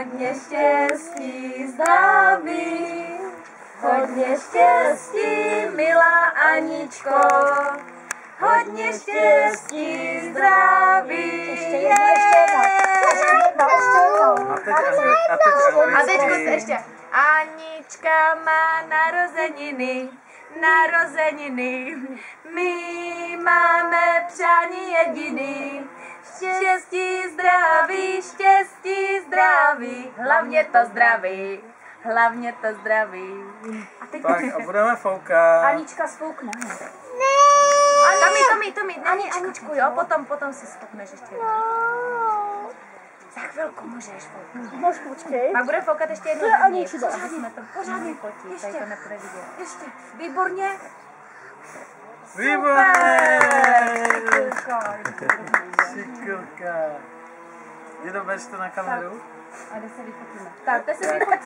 Hodně štěstí, zdraví, hodně štěstí, milá Aničko. Hodně štěstí, zdraví. A teďko ještě. Anička má narozeniny. My máme přání jediný. Štěstí, zdraví, hlavně to zdraví. Tak a budeme foukat. Anička sfoukne. Tomi, není Aničku, jo? Potom si stopneš ještě jednou. Za chvilku můžeš foukat. Počkej. Pak bude foukat ještě jednou za ní. Pořádně potí, tady to nebude vidět. Ještě, výborně. Výborně! Super. Šikulka. Jde to, bereš to na kameru? A jde se vyfotíme. Tak, to se vyfotíme.